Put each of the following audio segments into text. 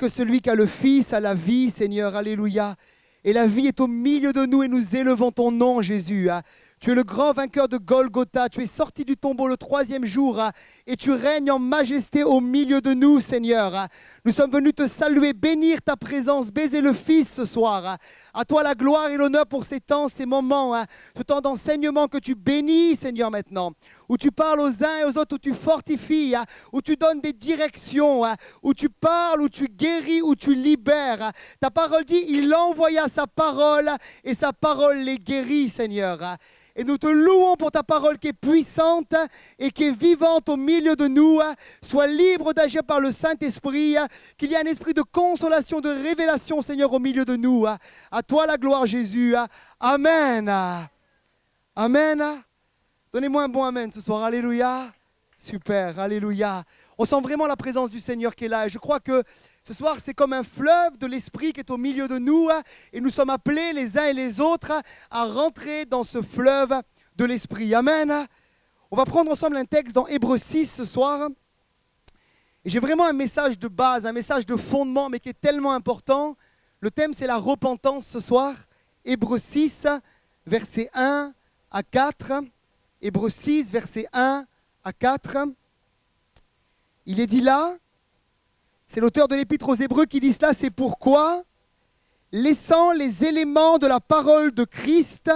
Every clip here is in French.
que celui qui a le Fils a la vie, Seigneur, alléluia. Et la vie est au milieu de nous et nous élevons ton nom, Jésus. Tu es le grand vainqueur de Golgotha, tu es sorti du tombeau le 3e jour et tu règnes en majesté au milieu de nous, Seigneur. Nous sommes venus te saluer, bénir ta présence, baiser le Fils ce soir. À toi la gloire et l'honneur pour ces temps, ces moments, ce temps d'enseignement que tu bénis, Seigneur, maintenant. Où tu parles aux uns et aux autres, où tu fortifies, où tu donnes des directions, où tu parles, où tu guéris, où tu libères. Ta parole dit, il envoya sa parole et sa parole les guérit, Seigneur. Et nous te louons pour ta parole qui est puissante et qui est vivante au milieu de nous. Sois libre d'agir par le Saint-Esprit, qu'il y ait un esprit de consolation, de révélation, Seigneur, au milieu de nous. À toi la gloire, Jésus. Amen. Amen. Donnez-moi un bon amen ce soir. Alléluia. Super, alléluia. On sent vraiment la présence du Seigneur qui est là. Et je crois que ce soir, c'est comme un fleuve de l'Esprit qui est au milieu de nous. Et nous sommes appelés les uns et les autres à rentrer dans ce fleuve de l'Esprit. Amen. On va prendre ensemble un texte dans Hébreux 6 ce soir. Et j'ai vraiment un message de base, un message de fondement, mais qui est tellement important. Le thème, c'est la repentance ce soir. Hébreux 6, versets 1 à 4. Hébreux 6, versets 1 à 4. Il est dit là, c'est l'auteur de l'Épître aux Hébreux qui dit cela, c'est pourquoi, laissant les éléments de la parole de Christ,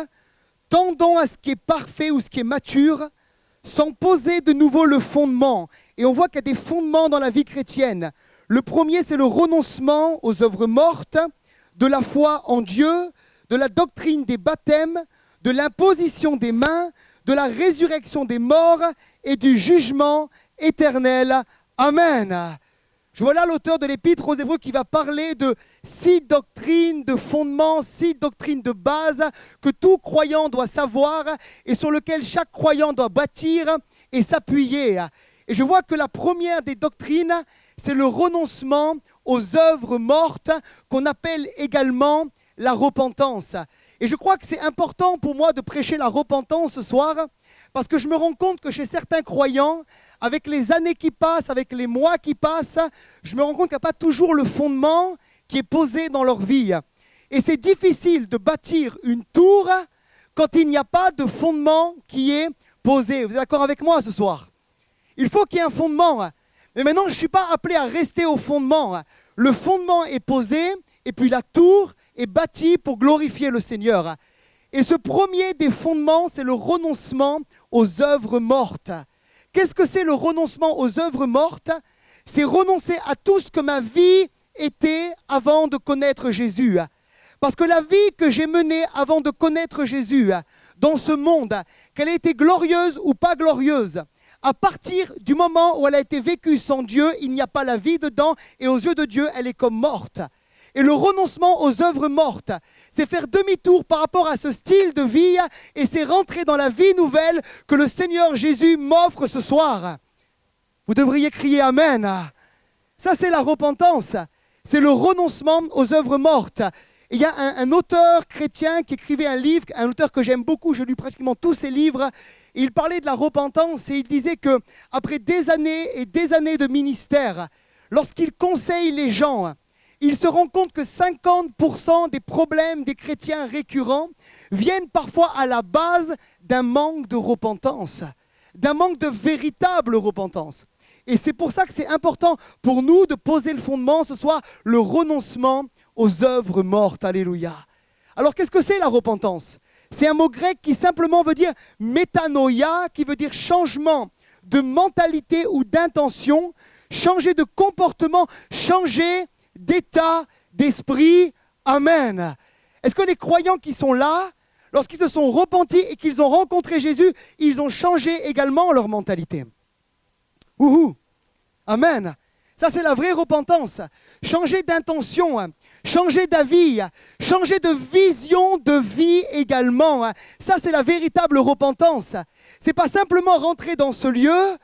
tendons à ce qui est parfait ou ce qui est mature, sans poser de nouveau le fondement. Et on voit qu'il y a des fondements dans la vie chrétienne. Le premier, c'est le renoncement aux œuvres mortes, de la foi en Dieu, de la doctrine des baptêmes, de l'imposition des mains, de la résurrection des morts et du jugement éternel. Amen. Je vois là l'auteur de l'Épître aux Hébreux qui va parler de 6 doctrines de fondement, 6 doctrines de base que tout croyant doit savoir et sur lesquelles chaque croyant doit bâtir et s'appuyer. Et je vois que la première des doctrines, c'est le renoncement aux œuvres mortes qu'on appelle également la repentance. Et je crois que c'est important pour moi de prêcher la repentance ce soir parce que je me rends compte que chez certains croyants, avec les années qui passent, avec les mois qui passent, je me rends compte qu'il n'y a pas toujours le fondement qui est posé dans leur vie. Et c'est difficile de bâtir une tour quand il n'y a pas de fondement qui est posé. Vous êtes d'accord avec moi ce soir? Il faut qu'il y ait un fondement. Mais maintenant, je ne suis pas appelé à rester au fondement. Le fondement est posé et puis la tour est bâtie pour glorifier le Seigneur. Et ce premier des fondements, c'est le renoncement aux œuvres mortes. Qu'est-ce que c'est le renoncement aux œuvres mortes? C'est renoncer à tout ce que ma vie était avant de connaître Jésus. Parce que la vie que j'ai menée avant de connaître Jésus dans ce monde, qu'elle ait été glorieuse ou pas glorieuse, à partir du moment où elle a été vécue sans Dieu, il n'y a pas la vie dedans et aux yeux de Dieu, elle est comme morte. Et le renoncement aux œuvres mortes, c'est faire demi-tour par rapport à ce style de vie et c'est rentrer dans la vie nouvelle que le Seigneur Jésus m'offre ce soir. Vous devriez crier Amen. Ça, c'est la repentance. C'est le renoncement aux œuvres mortes. Et il y a un auteur chrétien qui écrivait un livre, un auteur que j'aime beaucoup, j'ai lu pratiquement tous ses livres. Et il parlait de la repentance et il disait qu'après des années et des années de ministère, lorsqu'il conseille les gens, il se rend compte que 50% des problèmes des chrétiens récurrents viennent parfois à la base d'un manque de repentance, d'un manque de véritable repentance. Et c'est pour ça que c'est important pour nous de poser le fondement ce soir, le renoncement aux œuvres mortes. Alléluia. Alors qu'est-ce que c'est la repentance? C'est un mot grec qui simplement veut dire métanoïa, qui veut dire changement de mentalité ou d'intention, changer de comportement, changer d'état d'esprit. Amen. Est-ce que les croyants qui sont là, lorsqu'ils se sont repentis et qu'ils ont rencontré Jésus, ils ont changé également leur mentalité? Ouhou. Amen. Ça, c'est la vraie repentance. Changer d'intention, changer d'avis, changer de vision de vie également. Ça, c'est la véritable repentance. Ce n'est pas simplement rentrer dans ce lieu,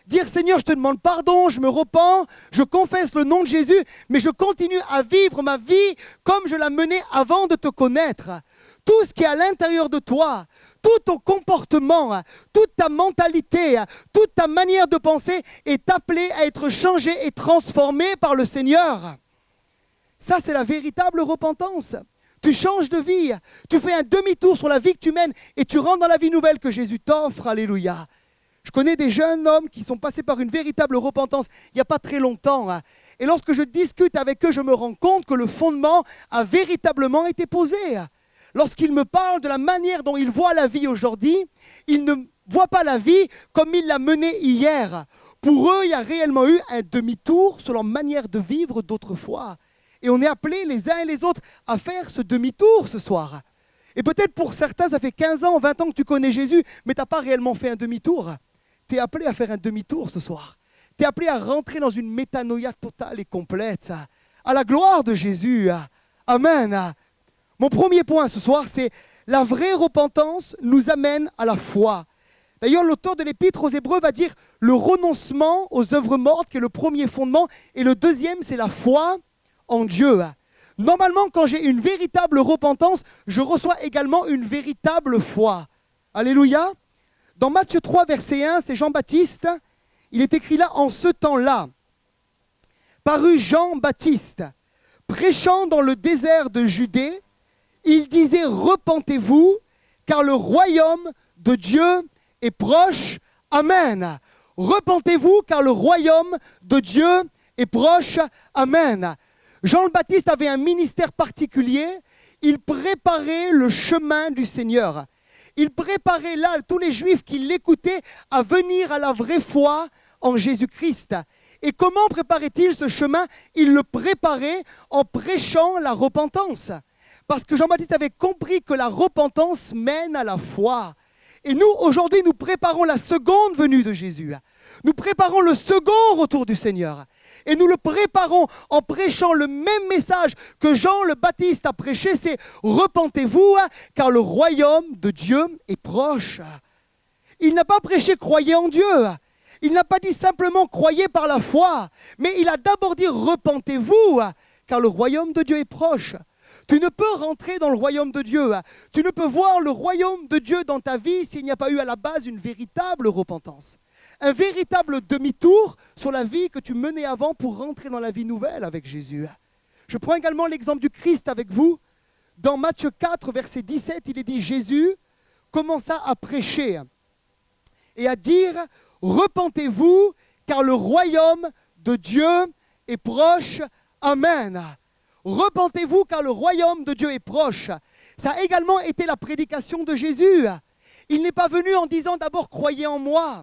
dire « Seigneur, je te demande pardon, je me repens, je confesse le nom de Jésus, mais je continue à vivre ma vie comme je la menais avant de te connaître. » Tout ce qui est à l'intérieur de toi, tout ton comportement, toute ta mentalité, toute ta manière de penser est appelé à être changé et transformé par le Seigneur. Ça, c'est la véritable repentance. Tu changes de vie, tu fais un demi-tour sur la vie que tu mènes et tu rentres dans la vie nouvelle que Jésus t'offre. Alléluia. Je connais des jeunes hommes qui sont passés par une véritable repentance il n'y a pas très longtemps. Et lorsque je discute avec eux, je me rends compte que le fondement a véritablement été posé. Lorsqu'ils me parlent de la manière dont ils voient la vie aujourd'hui, ils ne voient pas la vie comme ils la menaient hier. Pour eux, il y a réellement eu un demi-tour sur leur manière de vivre d'autrefois. Et on est appelés les uns et les autres à faire ce demi-tour ce soir. Et peut-être pour certains, ça fait 15 ans, 20 ans que tu connais Jésus, mais tu n'as pas réellement fait un demi-tour. Tu es appelé à faire un demi-tour ce soir. Tu es appelé à rentrer dans une métanoïa totale et complète, à la gloire de Jésus. Amen. Mon premier point ce soir, c'est la vraie repentance nous amène à la foi. D'ailleurs, l'auteur de l'Épître aux Hébreux va dire le renoncement aux œuvres mortes, qui est le premier fondement, et le deuxième, c'est la foi en Dieu. Normalement, quand j'ai une véritable repentance, je reçois également une véritable foi. Alléluia. Dans Matthieu 3, verset 1, c'est Jean-Baptiste. Il est écrit là, en ce temps-là, parut Jean-Baptiste, prêchant dans le désert de Judée, il disait, repentez-vous, car le royaume de Dieu est proche. Amen. Repentez-vous, car le royaume de Dieu est proche. Amen. Jean-Baptiste avait un ministère particulier. Il préparait le chemin du Seigneur. Il préparait là tous les Juifs qui l'écoutaient à venir à la vraie foi en Jésus-Christ. Et comment préparait-il ce chemin? Il le préparait en prêchant la repentance. Parce que Jean-Baptiste avait compris que la repentance mène à la foi. Et nous, aujourd'hui, nous préparons la seconde venue de Jésus. Nous préparons le second retour du Seigneur. Et nous le préparons en prêchant le même message que Jean le Baptiste a prêché, c'est « Repentez-vous, car le royaume de Dieu est proche ». Il n'a pas prêché « Croyez en Dieu ». Il n'a pas dit simplement « Croyez par la foi », mais il a d'abord dit « Repentez-vous, car le royaume de Dieu est proche ». Tu ne peux rentrer dans le royaume de Dieu. Tu ne peux voir le royaume de Dieu dans ta vie s'il n'y a pas eu à la base une véritable repentance. Un véritable demi-tour sur la vie que tu menais avant pour rentrer dans la vie nouvelle avec Jésus. Je prends également l'exemple du Christ avec vous. Dans Matthieu 4, verset 17, il est dit, Jésus commença à prêcher et à dire, repentez-vous, car le royaume de Dieu est proche. Amen. Repentez-vous, car le royaume de Dieu est proche. Ça a également été la prédication de Jésus. Il n'est pas venu en disant d'abord, croyez en moi.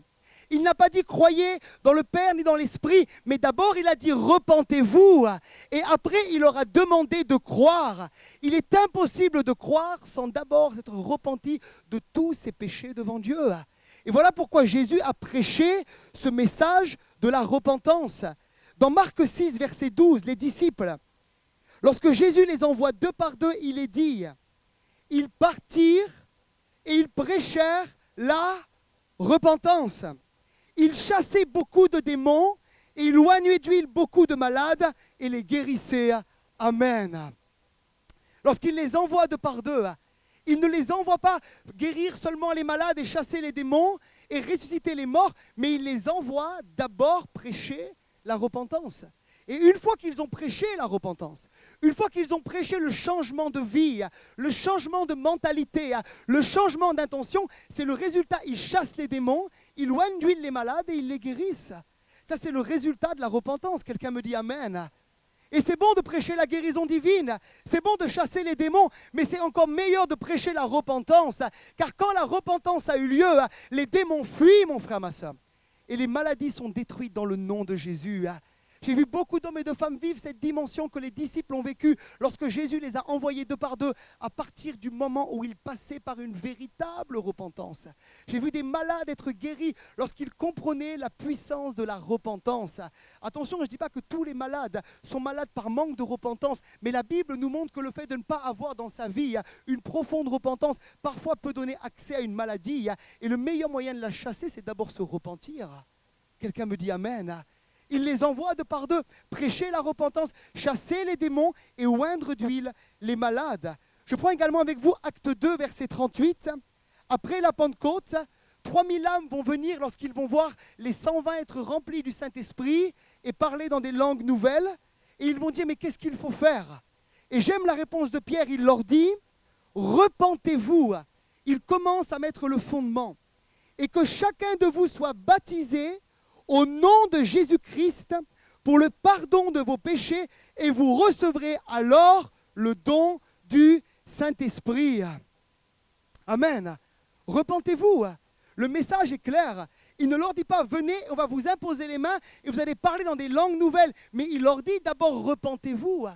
Il n'a pas dit croyez dans le Père ni dans l'Esprit, mais d'abord il a dit repentez-vous. Et après il leur a demandé de croire. Il est impossible de croire sans d'abord être repenti de tous ses péchés devant Dieu. Et voilà pourquoi Jésus a prêché ce message de la repentance. Dans Marc 6, verset 12, les disciples, lorsque Jésus les envoie deux par deux, il est dit, ils partirent et ils prêchèrent la repentance. Ils chassaient beaucoup de démons et ils oignaient d'huile beaucoup de malades et les guérissaient. Amen. Lorsqu'il les envoie deux par deux, il ne les envoie pas guérir seulement les malades et chasser les démons et ressusciter les morts, mais il les envoie d'abord prêcher la repentance. Et une fois qu'ils ont prêché la repentance, une fois qu'ils ont prêché le changement de vie, le changement de mentalité, le changement d'intention, c'est le résultat. Ils chassent les démons, ils oignent d'huile les malades et ils les guérissent. Ça, c'est le résultat de la repentance. Quelqu'un me dit Amen. Et c'est bon de prêcher la guérison divine, c'est bon de chasser les démons, mais c'est encore meilleur de prêcher la repentance. Car quand la repentance a eu lieu, les démons fuient, mon frère, ma soeur. Et les maladies sont détruites dans le nom de Jésus. J'ai vu beaucoup d'hommes et de femmes vivre cette dimension que les disciples ont vécue lorsque Jésus les a envoyés deux par deux à partir du moment où ils passaient par une véritable repentance. J'ai vu des malades être guéris lorsqu'ils comprenaient la puissance de la repentance. Attention, je ne dis pas que tous les malades sont malades par manque de repentance, mais la Bible nous montre que le fait de ne pas avoir dans sa vie une profonde repentance parfois peut donner accès à une maladie. Et le meilleur moyen de la chasser, c'est d'abord se repentir. Quelqu'un me dit Amen. Il les envoie deux par deux, prêcher la repentance, chasser les démons et oindre d'huile les malades. Je prends également avec vous Acte 2, verset 38. Après la Pentecôte, 3000 âmes vont venir lorsqu'ils vont voir les 120 être remplis du Saint-Esprit et parler dans des langues nouvelles. Et ils vont dire, mais qu'est-ce qu'il faut faire? Et j'aime la réponse de Pierre, il leur dit, repentez-vous. Il commence à mettre le fondement. Et que chacun de vous soit baptisé au nom de Jésus-Christ pour le pardon de vos péchés et vous recevrez alors le don du Saint-Esprit. Amen. Repentez-vous. Le message est clair. Il ne leur dit pas, venez, on va vous imposer les mains et vous allez parler dans des langues nouvelles. Mais il leur dit d'abord, repentez-vous.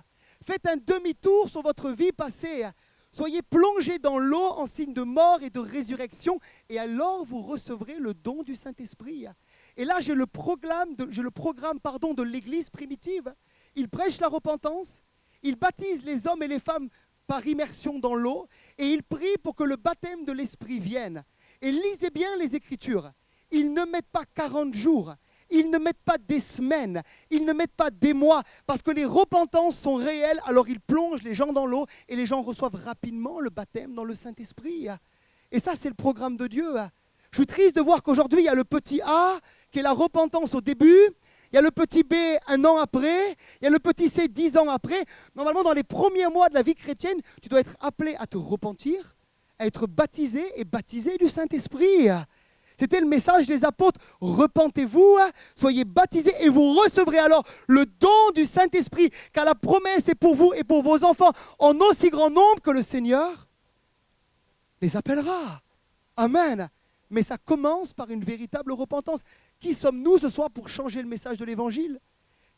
Faites un demi-tour sur votre vie passée. Soyez plongés dans l'eau en signe de mort et de résurrection et alors vous recevrez le don du Saint-Esprit. Et là, j'ai le programme de l'Église primitive. Il prêche la repentance, il baptise les hommes et les femmes par immersion dans l'eau et il prie pour que le baptême de l'Esprit vienne. Et lisez bien les Écritures. Ils ne mettent pas 40 jours, ils ne mettent pas des semaines, ils ne mettent pas des mois, parce que les repentances sont réelles, alors ils plongent les gens dans l'eau et les gens reçoivent rapidement le baptême dans le Saint-Esprit. Et ça, c'est le programme de Dieu. Je suis triste de voir qu'aujourd'hui, il y a le petit A, qui est la repentance au début, il y a le petit B 1 an après, il y a le petit C 10 ans après. Normalement, dans les premiers mois de la vie chrétienne, tu dois être appelé à te repentir, à être baptisé et baptisé du Saint-Esprit. C'était le message des apôtres. Repentez-vous, soyez baptisés et vous recevrez alors le don du Saint-Esprit, car la promesse est pour vous et pour vos enfants en aussi grand nombre que le Seigneur les appellera. Amen. Mais ça commence par une véritable repentance. Qui sommes-nous ce soir pour changer le message de l'Évangile ?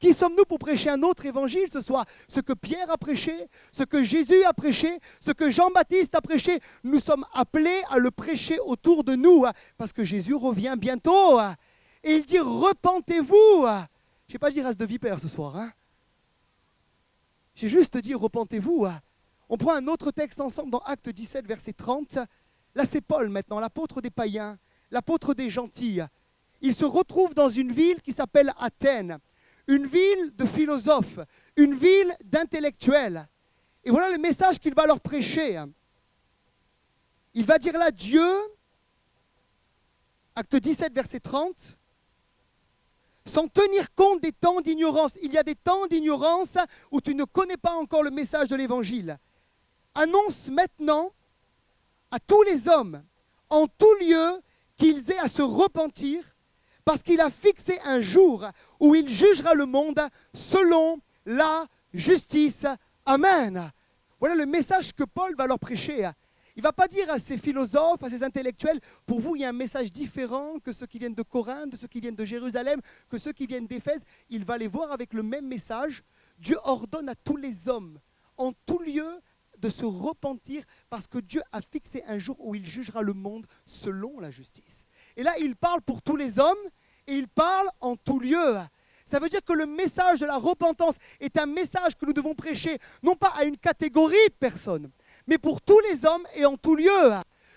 Qui sommes-nous pour prêcher un autre évangile ce soir? Ce que Pierre a prêché, ce que Jésus a prêché, ce que Jean-Baptiste a prêché, nous sommes appelés à le prêcher autour de nous, parce que Jésus revient bientôt. Et il dit, repentez-vous. Je ne sais pas dire race de vipère ce soir. J'ai juste dit, repentez-vous. On prend un autre texte ensemble dans Actes 17, verset 30. Là, c'est Paul maintenant, l'apôtre des païens, l'apôtre des gentils. Il se retrouve dans une ville qui s'appelle Athènes. Une ville de philosophes, une ville d'intellectuels. Et voilà le message qu'il va leur prêcher. Il va dire là, Dieu, acte 17, verset 30, sans tenir compte des temps d'ignorance. Il y a des temps d'ignorance où tu ne connais pas encore le message de l'Évangile. Annonce maintenant à tous les hommes, en tout lieu, qu'ils aient à se repentir, parce qu'il a fixé un jour où il jugera le monde selon la justice. Amen. Voilà le message que Paul va leur prêcher. Il ne va pas dire à ces philosophes, à ces intellectuels, pour vous, il y a un message différent que ceux qui viennent de Corinthe, de ceux qui viennent de Jérusalem, que ceux qui viennent d'Éphèse. Il va les voir avec le même message. Dieu ordonne à tous les hommes, en tout lieu, de se repentir, parce que Dieu a fixé un jour où il jugera le monde selon la justice. Et là, il parle pour tous les hommes et il parle en tout lieu. Ça veut dire que le message de la repentance est un message que nous devons prêcher, non pas à une catégorie de personnes, mais pour tous les hommes et en tout lieu.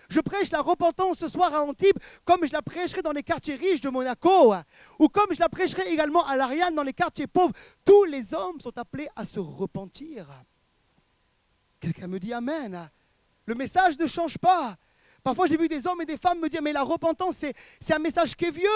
Je prêche la repentance ce soir à Antibes comme je la prêcherai dans les quartiers riches de Monaco, ou comme je la prêcherai également à l'Ariane dans les quartiers pauvres. Tous les hommes sont appelés à se repentir. Quelqu'un me dit Amen. Le message ne change pas. Parfois, j'ai vu des hommes et des femmes me dire, mais la repentance, c'est un message qui est vieux.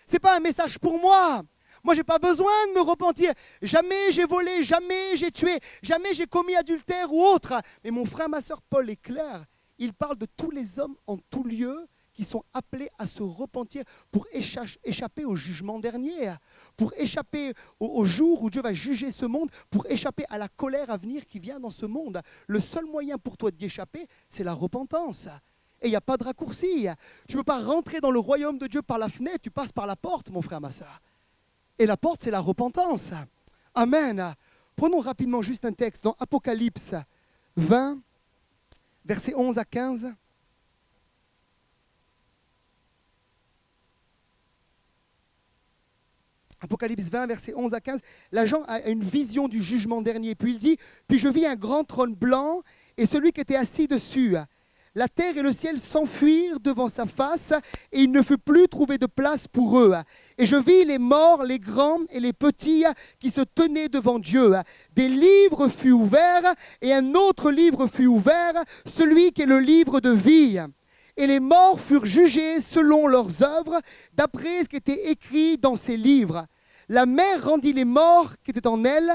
Ce n'est pas un message pour moi. Moi, je n'ai pas besoin de me repentir. Jamais j'ai volé, jamais j'ai tué, jamais j'ai commis adultère ou autre. Mais mon frère, ma soeur, Paul est clair. Il parle de tous les hommes en tout lieu qui sont appelés à se repentir pour échapper au jugement dernier, pour échapper au jour où Dieu va juger ce monde, pour échapper à la colère à venir qui vient dans ce monde. Le seul moyen pour toi d'y échapper, c'est la repentance. Et il n'y a pas de raccourci. Tu ne peux pas rentrer dans le royaume de Dieu par la fenêtre, tu passes par la porte, mon frère, ma soeur. Et la porte, c'est la repentance. Amen. Prenons rapidement juste un texte dans Apocalypse 20, versets 11 à 15. Apocalypse 20, versets 11 à 15. Là, Jean a une vision du jugement dernier. Puis il dit, puis je vis un grand trône blanc et celui qui était assis dessus. La terre et le ciel s'enfuirent devant sa face, et il ne fut plus trouvé de place pour eux. Et je vis les morts, les grands et les petits, qui se tenaient devant Dieu. Des livres furent ouverts, et un autre livre fut ouvert, celui qui est le livre de vie. Et les morts furent jugés selon leurs œuvres, d'après ce qui était écrit dans ces livres. La mer rendit les morts qui étaient en elle,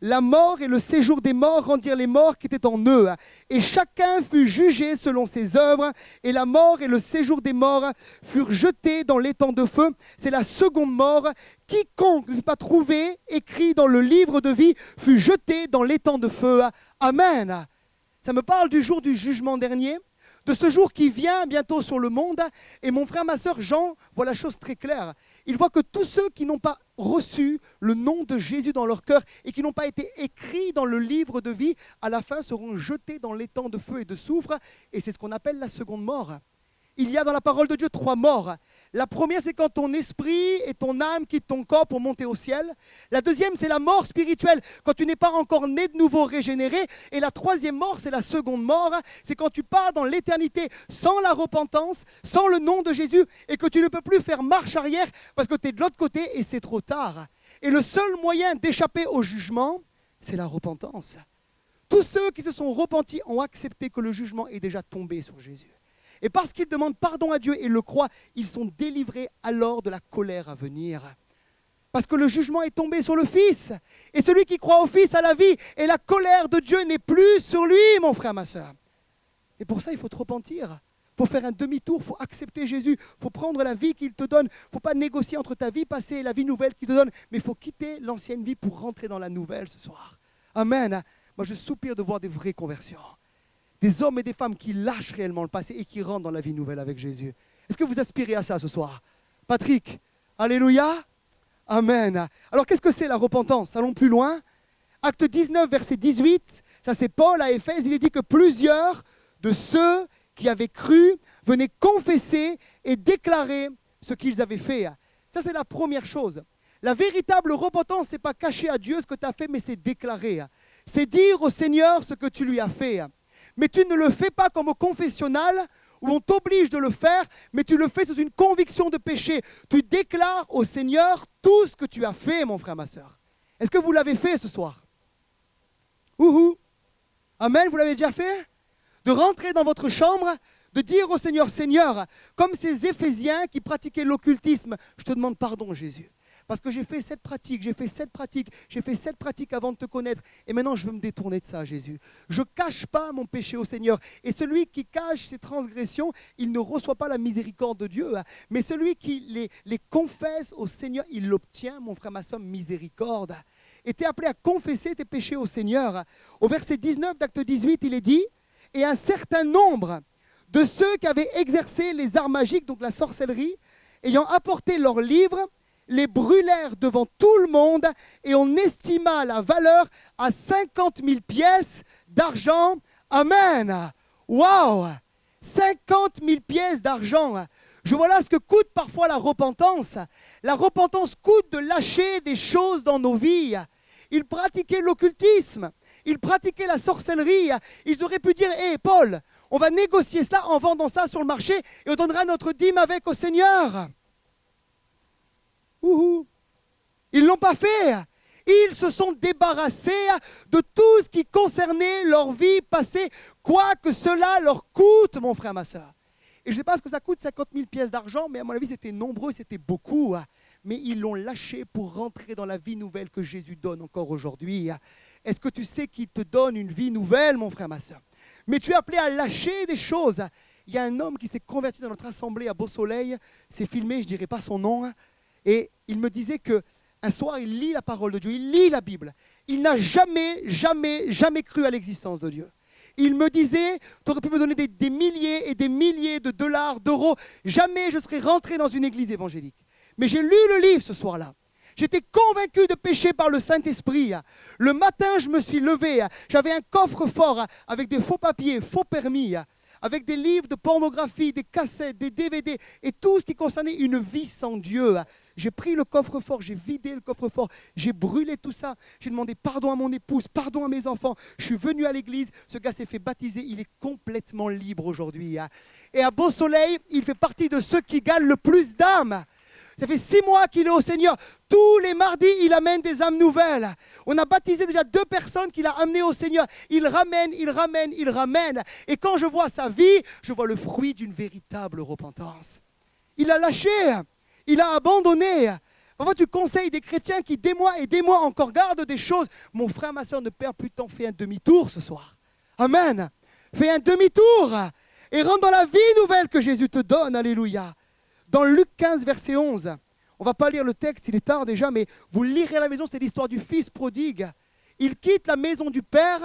la mort et le séjour des morts rendirent les morts qui étaient en eux. Et chacun fut jugé selon ses œuvres, et la mort et le séjour des morts furent jetés dans l'étang de feu. C'est la seconde mort. Quiconque ne fut pas trouvé écrit dans le livre de vie fut jeté dans l'étang de feu. Amen. Ça me parle du jour du jugement dernier, de ce jour qui vient bientôt sur le monde. Et mon frère, ma sœur Jean voit la chose très claire. Il voit que tous ceux qui n'ont pas reçu le nom de Jésus dans leur cœur et qui n'ont pas été écrits dans le livre de vie, à la fin seront jetés dans l'étang de feu et de soufre. Et c'est ce qu'on appelle la seconde mort. Il y a dans la parole de Dieu 3 morts. La première, c'est quand ton esprit et ton âme quittent ton corps pour monter au ciel. La deuxième, c'est la mort spirituelle, quand tu n'es pas encore né de nouveau régénéré. Et la troisième mort, c'est la seconde mort. C'est quand tu pars dans l'éternité sans la repentance, sans le nom de Jésus, et que tu ne peux plus faire marche arrière parce que tu es de l'autre côté et c'est trop tard. Et le seul moyen d'échapper au jugement, c'est la repentance. Tous ceux qui se sont repentis ont accepté que le jugement est déjà tombé sur Jésus. Et parce qu'ils demandent pardon à Dieu et le croient, ils sont délivrés alors de la colère à venir. Parce que le jugement est tombé sur le Fils. Et celui qui croit au Fils a la vie. Et la colère de Dieu n'est plus sur lui, mon frère, ma soeur. Et pour ça, il faut te repentir. Il faut faire un demi-tour, il faut accepter Jésus. Il faut prendre la vie qu'il te donne. Il ne faut pas négocier entre ta vie passée et la vie nouvelle qu'il te donne. Mais il faut quitter l'ancienne vie pour rentrer dans la nouvelle ce soir. Amen. Moi, je soupire de voir des vraies conversions. Des hommes et des femmes qui lâchent réellement le passé et qui rentrent dans la vie nouvelle avec Jésus. Est-ce que vous aspirez à ça ce soir? Patrick, alléluia, amen. Alors qu'est-ce que c'est la repentance? Allons plus loin. Acte 19, verset 18, ça c'est Paul à Éphèse, il est dit que plusieurs de ceux qui avaient cru venaient confesser et déclarer ce qu'ils avaient fait. Ça c'est la première chose. La véritable repentance, ce n'est pas cacher à Dieu ce que tu as fait, mais c'est déclarer. C'est dire au Seigneur ce que tu lui as fait. Mais tu ne le fais pas comme au confessionnal où on t'oblige de le faire, mais tu le fais sous une conviction de péché. Tu déclares au Seigneur tout ce que tu as fait, mon frère, ma soeur. Est-ce que vous l'avez fait ce soir? Ouhou. Amen, vous l'avez déjà fait? De rentrer dans votre chambre, de dire au Seigneur, Seigneur, comme ces Éphésiens qui pratiquaient l'occultisme, je te demande pardon, Jésus. Parce que j'ai fait cette pratique, j'ai fait cette pratique avant de te connaître. Et maintenant, je veux me détourner de ça, Jésus. Je ne cache pas mon péché au Seigneur. Et celui qui cache ses transgressions, il ne reçoit pas la miséricorde de Dieu. Mais celui qui les confesse au Seigneur, il l'obtient, mon frère, ma soeur, miséricorde. Et tu es appelé à confesser tes péchés au Seigneur. Au verset 19 d'acte 18, il est dit, « Et un certain nombre de ceux qui avaient exercé les arts magiques, donc la sorcellerie, ayant apporté leurs livres, les brûlèrent devant tout le monde et on estima la valeur à 50 000 pièces d'argent. Amen. Waouh! 50 000 pièces d'argent. Je vois là ce que coûte parfois la repentance. La repentance coûte de lâcher des choses dans nos vies. Ils pratiquaient l'occultisme. Ils pratiquaient la sorcellerie. Ils auraient pu dire, hé Paul, on va négocier cela en vendant ça sur le marché et on donnera notre dîme avec au Seigneur. Ils ne l'ont pas fait. Ils se sont débarrassés de tout ce qui concernait leur vie passée, quoi que cela leur coûte, mon frère, ma soeur. Et je ne sais pas ce que ça coûte, 50 000 pièces d'argent, mais à mon avis, c'était nombreux, c'était beaucoup. Mais ils l'ont lâché pour rentrer dans la vie nouvelle que Jésus donne encore aujourd'hui. Est-ce que tu sais qu'il te donne une vie nouvelle, mon frère, ma soeur? Mais tu es appelé à lâcher des choses. Il y a un homme qui s'est converti dans notre assemblée à Beau-Soleil, c'est filmé, je ne dirai pas son nom. Et il me disait qu'un soir, il lit la parole de Dieu, il lit la Bible. Il n'a jamais cru à l'existence de Dieu. Il me disait, tu aurais pu me donner des milliers et des milliers de dollars, d'euros. Jamais je serais rentré dans une église évangélique. Mais j'ai lu le livre ce soir-là. J'étais convaincu de pécher par le Saint-Esprit. Le matin, je me suis levé. J'avais un coffre-fort avec des faux papiers, faux permis, avec des livres de pornographie, des cassettes, des DVD et tout ce qui concernait une vie sans Dieu. J'ai pris le coffre-fort, j'ai vidé le coffre-fort, j'ai brûlé tout ça. J'ai demandé pardon à mon épouse, pardon à mes enfants. Je suis venu à l'église, ce gars s'est fait baptiser, il est complètement libre aujourd'hui. Et à Beau-Soleil, il fait partie de ceux qui gagnent le plus d'âmes. Ça fait 6 mois qu'il est au Seigneur. Tous les mardis, il amène des âmes nouvelles. On a baptisé déjà 2 personnes qu'il a amenées au Seigneur. Il ramène. Et quand je vois sa vie, je vois le fruit d'une véritable repentance. Il a lâché, il a abandonné. Parfois, tu conseilles des chrétiens qui, des mois et des mois encore, gardent des choses. Mon frère, ma soeur, ne perd plus de temps. Fais un demi-tour ce soir. Amen. Fais un demi-tour et rentre dans la vie nouvelle que Jésus te donne. Alléluia. Dans Luc 15, verset 11, on ne va pas lire le texte, il est tard déjà, mais vous le lirez à la maison, c'est l'histoire du fils prodigue. Il quitte la maison du père,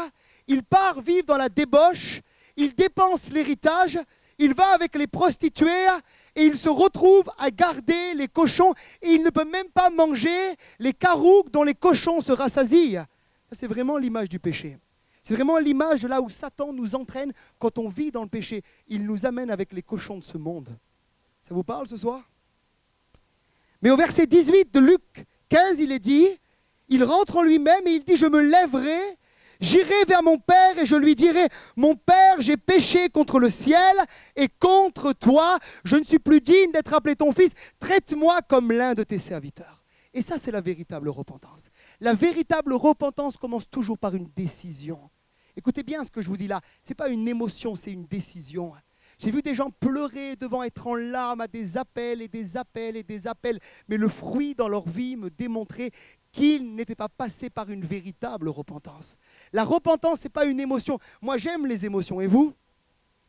il part vivre dans la débauche, il dépense l'héritage, il va avec les prostituées et il se retrouve à garder les cochons et il ne peut même pas manger les carouques dont les cochons se rassasient. Ça, c'est vraiment l'image du péché. C'est vraiment l'image de là où Satan nous entraîne quand on vit dans le péché. Il nous amène avec les cochons de ce monde. Ça vous parle ce soir? Mais au verset 18 de Luc 15, il est dit, il rentre en lui-même et il dit, je me lèverai, j'irai vers mon Père et je lui dirai, mon Père, j'ai péché contre le ciel et contre toi, je ne suis plus digne d'être appelé ton fils, traite-moi comme l'un de tes serviteurs. Et ça, c'est la véritable repentance. La véritable repentance commence toujours par une décision. Écoutez bien ce que je vous dis là, ce n'est pas une émotion, c'est une décision. J'ai vu des gens pleurer devant être en larmes à des appels et des appels et des appels, mais le fruit dans leur vie me démontrait qu'ils n'étaient pas passés par une véritable repentance. La repentance, ce n'est pas une émotion. Moi, j'aime les émotions. Et vous?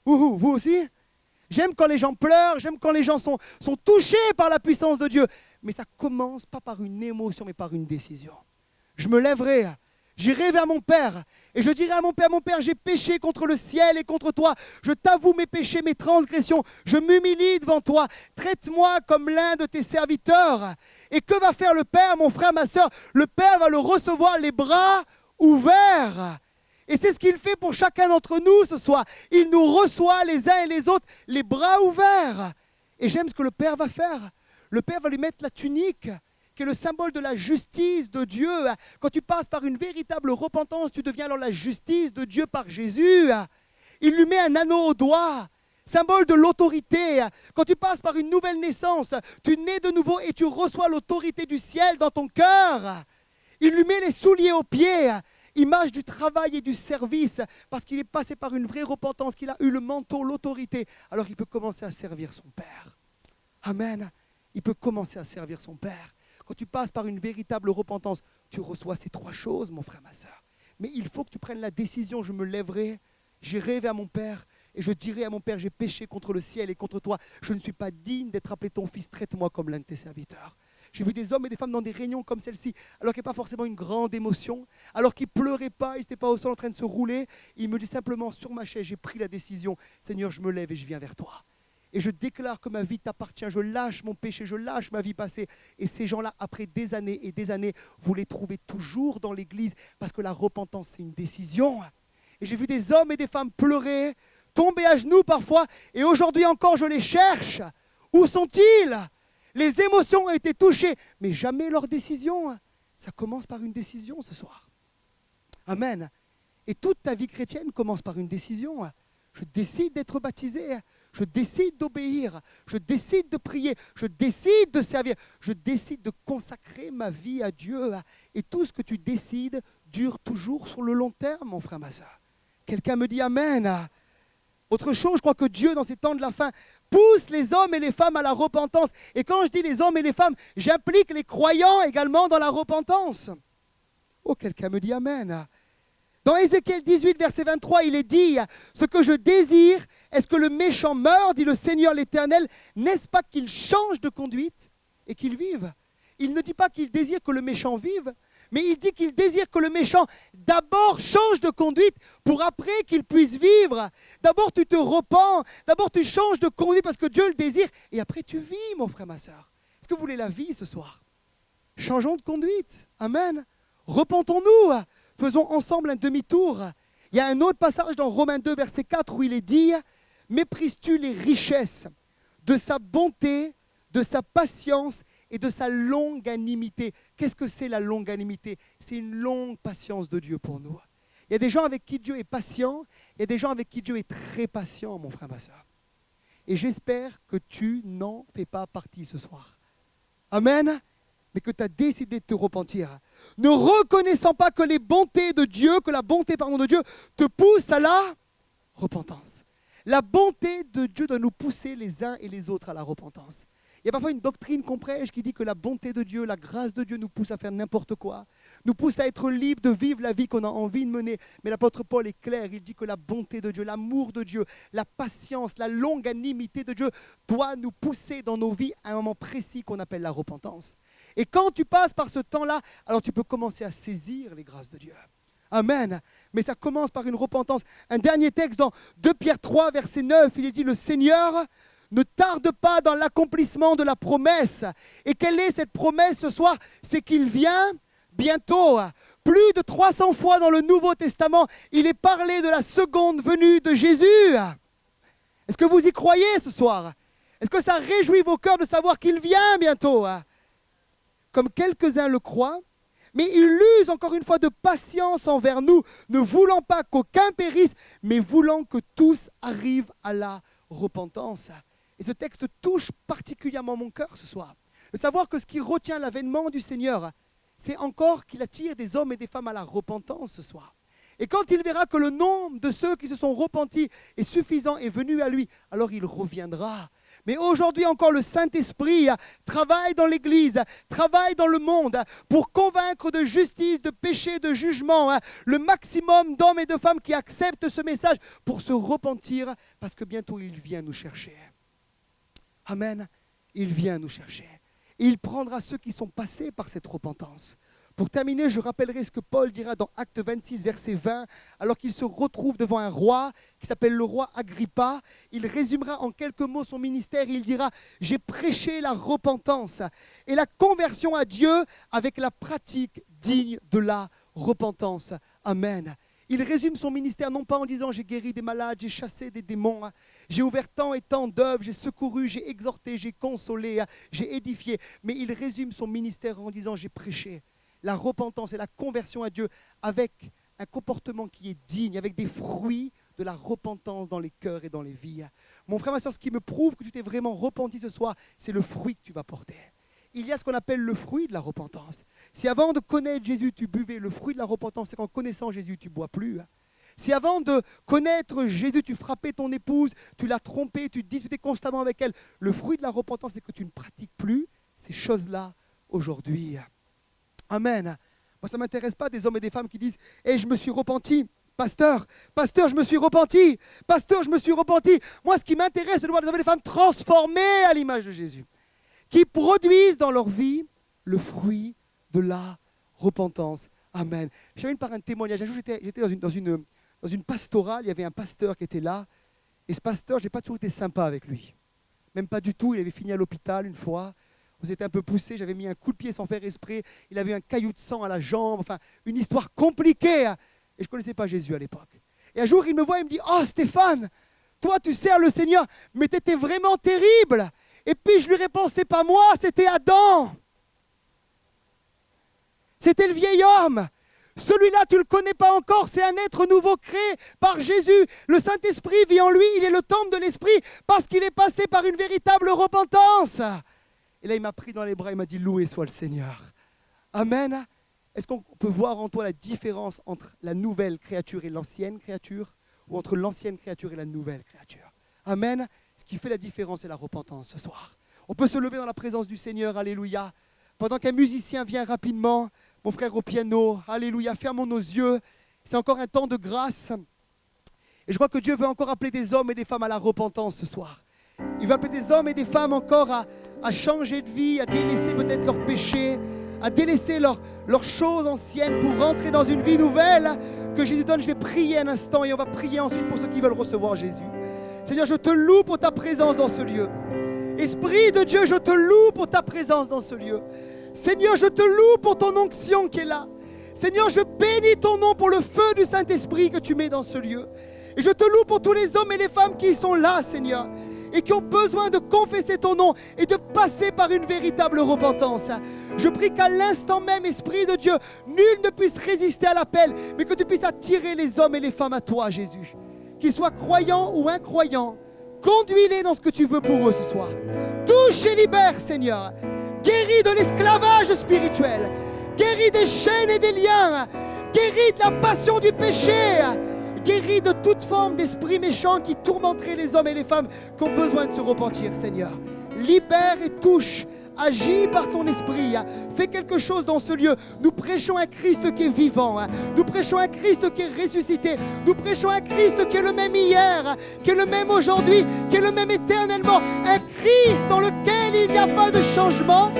Vous aussi? J'aime quand les gens pleurent, j'aime quand les gens sont touchés par la puissance de Dieu. Mais ça commence pas par une émotion, mais par une décision. Je me lèverai, j'irai vers mon Père et je dirai à mon Père, j'ai péché contre le ciel et contre toi. Je t'avoue mes péchés, mes transgressions. Je m'humilie devant toi. Traite-moi comme l'un de tes serviteurs. Et que va faire le Père, mon frère, ma soeur? Le Père va le recevoir les bras ouverts. Et c'est ce qu'il fait pour chacun d'entre nous ce soir. Il nous reçoit les uns et les autres, les bras ouverts. Et j'aime ce que le Père va faire. Le Père va lui mettre la tunique, qui est le symbole de la justice de Dieu. Quand tu passes par une véritable repentance, tu deviens alors la justice de Dieu par Jésus. Il lui met un anneau au doigt, symbole de l'autorité. Quand tu passes par une nouvelle naissance, tu nais de nouveau et tu reçois l'autorité du ciel dans ton cœur. Il lui met les souliers aux pieds, image du travail et du service, parce qu'il est passé par une vraie repentance, qu'il a eu le manteau, l'autorité. Alors il peut commencer à servir son Père. Amen. Il peut commencer à servir son Père. Quand tu passes par une véritable repentance, tu reçois ces trois choses, mon frère, ma soeur. Mais il faut que tu prennes la décision, je me lèverai, j'irai vers mon Père et je dirai à mon Père, j'ai péché contre le ciel et contre toi. Je ne suis pas digne d'être appelé ton fils, traite-moi comme l'un de tes serviteurs. J'ai vu des hommes et des femmes dans des réunions comme celle-ci, alors qu'il n'y a pas forcément une grande émotion, alors qu'ils ne pleuraient pas, ils n'étaient pas au sol en train de se rouler. Ils me disent simplement, sur ma chaise, j'ai pris la décision, Seigneur, je me lève et je viens vers toi. Et je déclare que ma vie t'appartient, je lâche mon péché, je lâche ma vie passée. Et ces gens-là, après des années et des années, vous les trouvez toujours dans l'église parce que la repentance, c'est une décision. Et j'ai vu des hommes et des femmes pleurer, tomber à genoux parfois, et aujourd'hui encore, je les cherche. Où sont-ils? Les émotions ont été touchées, mais jamais leur décision. Ça commence par une décision ce soir. Amen. Et toute ta vie chrétienne commence par une décision. Je décide d'être baptisé. Je décide d'obéir, je décide de prier, je décide de servir, je décide de consacrer ma vie à Dieu. Et tout ce que tu décides dure toujours sur le long terme, mon frère, ma soeur. Quelqu'un me dit Amen. Autre chose, je crois que Dieu, dans ces temps de la fin, pousse les hommes et les femmes à la repentance. Et quand je dis les hommes et les femmes, j'implique les croyants également dans la repentance. Oh, quelqu'un me dit Amen. Dans Ézéchiel 18, verset 23, il est dit « Ce que je désire, est-ce que le méchant meure, dit le Seigneur l'Éternel, n'est-ce pas qu'il change de conduite et qu'il vive ?» Il ne dit pas qu'il désire que le méchant vive, mais il dit qu'il désire que le méchant d'abord change de conduite pour après qu'il puisse vivre. D'abord tu te repens, d'abord tu changes de conduite parce que Dieu le désire, et après tu vis, mon frère, ma soeur. Est-ce que vous voulez la vie ce soir? Changeons de conduite. Amen. Repentons-nous. Faisons ensemble un demi-tour. Il y a un autre passage dans Romains 2, verset 4, où il est dit « Méprises-tu les richesses de sa bonté, de sa patience et de sa longanimité ?» Qu'est-ce que c'est la longanimité? C'est une longue patience de Dieu pour nous. Il y a des gens avec qui Dieu est patient, il y a des gens avec qui Dieu est très patient, mon frère, ma soeur. Et j'espère que tu n'en fais pas partie ce soir. Amen. Mais que tu as décidé de te repentir. Ne reconnaissant pas que les bontés de Dieu, que la bonté de Dieu te pousse à la repentance. La bonté de Dieu doit nous pousser les uns et les autres à la repentance. Il y a parfois une doctrine qu'on prêche qui dit que la bonté de Dieu, la grâce de Dieu nous pousse à faire n'importe quoi, nous pousse à être libre de vivre la vie qu'on a envie de mener. Mais l'apôtre Paul est clair, il dit que la bonté de Dieu, l'amour de Dieu, la patience, la longanimité de Dieu doit nous pousser dans nos vies à un moment précis qu'on appelle la repentance. Et quand tu passes par ce temps-là, alors tu peux commencer à saisir les grâces de Dieu. Amen. Mais ça commence par une repentance. Un dernier texte dans 2 Pierre 3, verset 9, il est dit « Le Seigneur ne tarde pas dans l'accomplissement de la promesse. » Et quelle est cette promesse ce soir? C'est qu'il vient bientôt. Plus de 300 fois dans le Nouveau Testament, il est parlé de la seconde venue de Jésus. Est-ce que vous y croyez ce soir? Est-ce que ça réjouit vos cœurs de savoir qu'il vient bientôt? Comme quelques-uns le croient, mais il use encore une fois de patience envers nous, ne voulant pas qu'aucun périsse, mais voulant que tous arrivent à la repentance. Et ce texte touche particulièrement mon cœur ce soir. De savoir que ce qui retient l'avènement du Seigneur, c'est encore qu'il attire des hommes et des femmes à la repentance ce soir. Et quand il verra que le nombre de ceux qui se sont repentis est suffisant et venu à lui, alors il reviendra. Mais aujourd'hui encore, le Saint-Esprit travaille dans l'Église, travaille dans le monde pour convaincre de justice, de péché, de jugement, le maximum d'hommes et de femmes qui acceptent ce message pour se repentir parce que bientôt il vient nous chercher. Amen. Il vient nous chercher. Et il prendra ceux qui sont passés par cette repentance. Pour terminer, je rappellerai ce que Paul dira dans Actes 26, verset 20, alors qu'il se retrouve devant un roi qui s'appelle le roi Agrippa. Il résumera en quelques mots son ministère et il dira « J'ai prêché la repentance et la conversion à Dieu avec la pratique digne de la repentance. » Amen. Il résume son ministère non pas en disant « J'ai guéri des malades, j'ai chassé des démons, j'ai ouvert tant et tant d'œuvres, j'ai secouru, j'ai exhorté, j'ai consolé, j'ai édifié. » Mais il résume son ministère en disant « J'ai prêché la repentance et la conversion à Dieu avec un comportement qui est digne, avec des fruits de la repentance dans les cœurs et dans les vies. » Mon frère, ma soeur, ce qui me prouve que tu t'es vraiment repenti ce soir, c'est le fruit que tu vas porter. Il y a ce qu'on appelle le fruit de la repentance. Si avant de connaître Jésus, tu buvais, le fruit de la repentance, c'est qu'en connaissant Jésus, tu ne bois plus. Si avant de connaître Jésus, tu frappais ton épouse, tu l'as trompée, tu disputais constamment avec elle, le fruit de la repentance, c'est que tu ne pratiques plus ces choses-là aujourd'hui. Amen. Moi, ça ne m'intéresse pas des hommes et des femmes qui disent « je me suis repenti, pasteur, je me suis repenti, pasteur, je me suis repenti. » Moi, ce qui m'intéresse, c'est de voir des hommes et des femmes transformés à l'image de Jésus, qui produisent dans leur vie le fruit de la repentance. Amen. Je termine par un témoignage. Un jour, j'étais dans une pastorale, il y avait un pasteur qui était là, et ce pasteur, je n'ai pas toujours été sympa avec lui. Même pas du tout, il avait fini à l'hôpital une fois. Vous étiez un peu poussé, j'avais mis un coup de pied sans faire exprès, il avait eu un caillou de sang à la jambe, enfin, une histoire compliquée. Et je ne connaissais pas Jésus à l'époque. Et un jour, il me voit et me dit « Oh Stéphane, toi tu sers le Seigneur, mais tu étais vraiment terrible. » Et puis je lui réponds « C'est pas moi, c'était Adam. C'était le vieil homme. Celui-là, tu ne le connais pas encore, c'est un être nouveau créé par Jésus. Le Saint-Esprit vit en lui, il est le temple de l'Esprit parce qu'il est passé par une véritable repentance. » Et là, il m'a pris dans les bras, il m'a dit « Loué soit le Seigneur. » Amen. Est-ce qu'on peut voir en toi la différence entre la nouvelle créature et l'ancienne créature, ou entre l'ancienne créature et la nouvelle créature? Amen. Ce qui fait la différence, c'est la repentance ce soir. On peut se lever dans la présence du Seigneur, alléluia. Pendant qu'un musicien vient rapidement, mon frère au piano, alléluia, fermons nos yeux. C'est encore un temps de grâce. Et je crois que Dieu veut encore appeler des hommes et des femmes à la repentance ce soir. Il veut appeler des hommes et des femmes encore à changer de vie, à délaisser peut-être leurs péchés, à délaisser leurs choses anciennes pour rentrer dans une vie nouvelle que Jésus donne. Je vais prier un instant et on va prier ensuite pour ceux qui veulent recevoir Jésus. Seigneur, je te loue pour ta présence dans ce lieu. Esprit de Dieu, je te loue pour ta présence dans ce lieu. Seigneur, je te loue pour ton onction qui est là. Seigneur, je bénis ton nom pour le feu du Saint-Esprit que tu mets dans ce lieu. Et je te loue pour tous les hommes et les femmes qui sont là, Seigneur, et qui ont besoin de confesser ton nom et de passer par une véritable repentance. Je prie qu'à l'instant même, Esprit de Dieu, nul ne puisse résister à l'appel, mais que tu puisses attirer les hommes et les femmes à toi, Jésus. Qu'ils soient croyants ou incroyants, conduis-les dans ce que tu veux pour eux ce soir. Touche et libère, Seigneur. Guéris de l'esclavage spirituel. Guéris des chaînes et des liens. Guéris de la passion du péché. Guéris de toute forme d'esprit méchant qui tourmenterait les hommes et les femmes qui ont besoin de se repentir, Seigneur. libère et touche. Agis par ton esprit, fais quelque chose dans ce lieu. Nous prêchons un Christ qui est vivant, nous prêchons un Christ qui est ressuscité, nous prêchons un Christ qui est le même hier, qui est le même aujourd'hui, qui est le même éternellement. Un Christ dans lequel il n'y a pas de changement,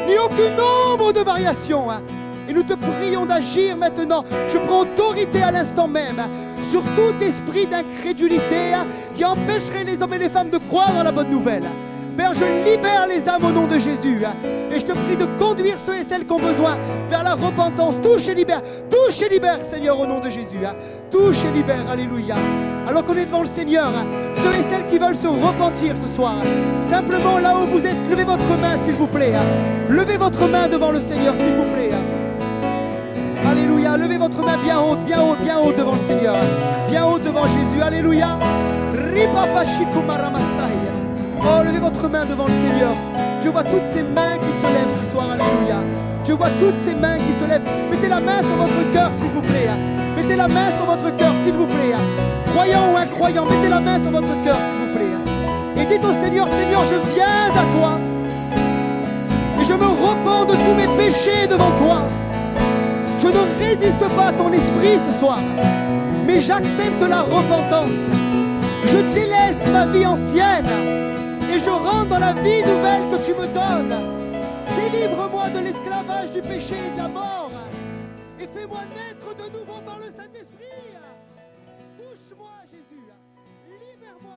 ni aucune ombre de variation. Et nous te prions d'agir maintenant. Je prends autorité à l'instant même sur tout esprit d'incrédulité qui empêcherait les hommes et les femmes de croire dans la bonne nouvelle. Père, je libère les âmes au nom de Jésus. Et je te prie de conduire ceux et celles qui ont besoin vers la repentance. Touche et libère, Seigneur, au nom de Jésus. Touche et libère, alléluia. Alors qu'on est devant le Seigneur, ceux et celles qui veulent se repentir ce soir, simplement là où vous êtes, levez votre main s'il vous plaît. Levez votre main devant le Seigneur s'il vous plaît. Alléluia, levez votre main bien haute, bien haute, bien haute devant le Seigneur. Bien haute devant Jésus, alléluia. Oh, levez votre main devant le Seigneur. Je vois toutes ces mains qui se lèvent ce soir, alléluia. Je vois toutes ces mains qui se lèvent. Mettez la main sur votre cœur, s'il vous plaît. Mettez la main sur votre cœur, s'il vous plaît. Croyant ou incroyant, mettez la main sur votre cœur, s'il vous plaît. Et dites au Seigneur, Seigneur, je viens à toi. Et je me repens de tous mes péchés devant toi. Je ne résiste pas à ton esprit ce soir, mais j'accepte la repentance. Je délaisse ma vie ancienne et je rentre dans la vie nouvelle que tu me donnes. Délivre-moi de l'esclavage du péché et de la mort et fais-moi naître de nouveau par le Saint-Esprit. Touche-moi, Jésus. Libère-moi.